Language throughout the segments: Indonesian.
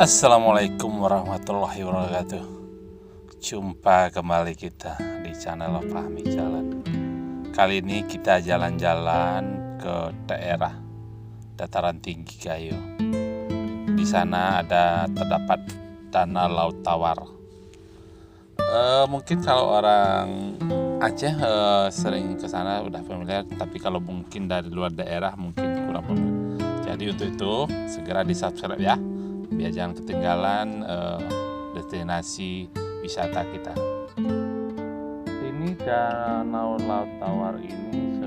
Assalamualaikum warahmatullahi wabarakatuh. Jumpa kembali kita di channel Fahmi Jalan. Kali ini kita jalan-jalan ke daerah dataran tinggi Gayo. Di sana terdapat Danau Laut Tawar. Mungkin kalau orang Aceh sering ke sana udah familiar, tapi kalau mungkin dari luar daerah mungkin kurang familiar. Jadi untuk itu segera di-subscribe ya, biar jangan ketinggalan destinasi wisata kita. Ini Danau Laut Tawar ini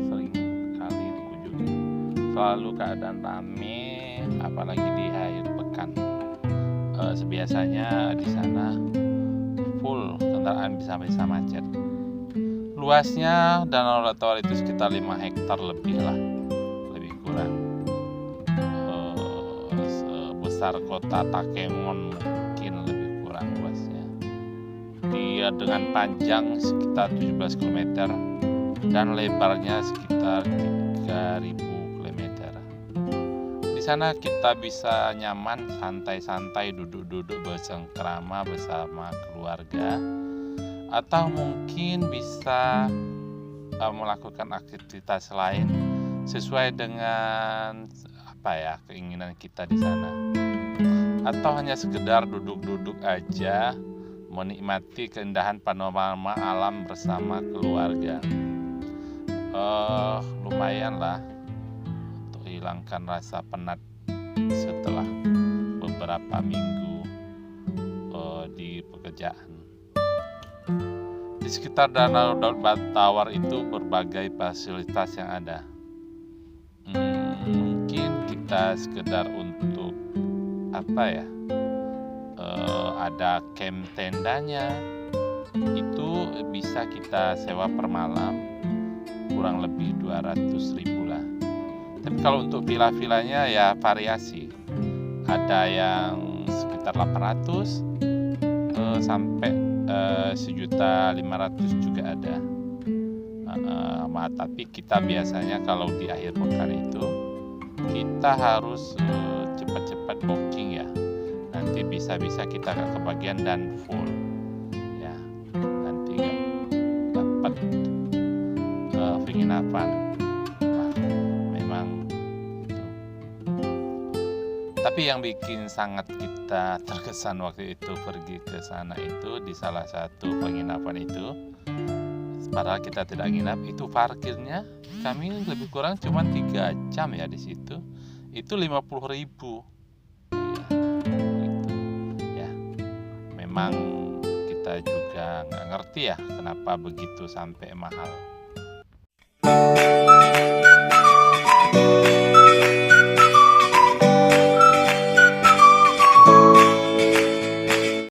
sering kali dikunjungi, selalu keadaan ramai, apalagi di akhir pekan. Biasanya di sana full kendaraan bisa macet. Luasnya Danau Laut Tawar itu sekitar 5 hektar lebih lah, lebih kurang. Besar kota Takengon mungkin lebih kurang luasnya. Dia dengan panjang sekitar 17 km dan lebarnya sekitar 3000 km. Di sana kita bisa nyaman santai-santai duduk-duduk bersengkrama bersama keluarga, atau mungkin bisa melakukan aktivitas lain sesuai dengan keinginan kita di sana, atau hanya sekedar duduk-duduk aja menikmati keindahan panorama alam bersama keluarga. Lumayan lah untuk hilangkan rasa penat setelah beberapa minggu di pekerjaan. Di sekitar Danau Laut Tawar itu berbagai fasilitas yang ada. Mungkin kita sekedar untuk ada camp tendanya, itu bisa kita sewa per malam kurang lebih 200.000 lah. Tapi kalau untuk villa-villanya ya variasi, ada yang sekitar 800 sampai 1.500.000 juga ada. Tapi kita biasanya kalau di akhir pekan itu kita harus cepat-cepat booking ya, nanti bisa kita gak kebagian dan full ya, nanti gak dapat penginapan. Memang itu. Tapi yang bikin sangat kita terkesan waktu itu pergi ke sana itu, di salah satu penginapan itu, padahal kita tidak nginap, itu parkirnya kami lebih kurang cuma 3 jam ya di situ. Itu 50.000. Ya, memang kita juga nggak ngerti ya kenapa begitu sampai mahal.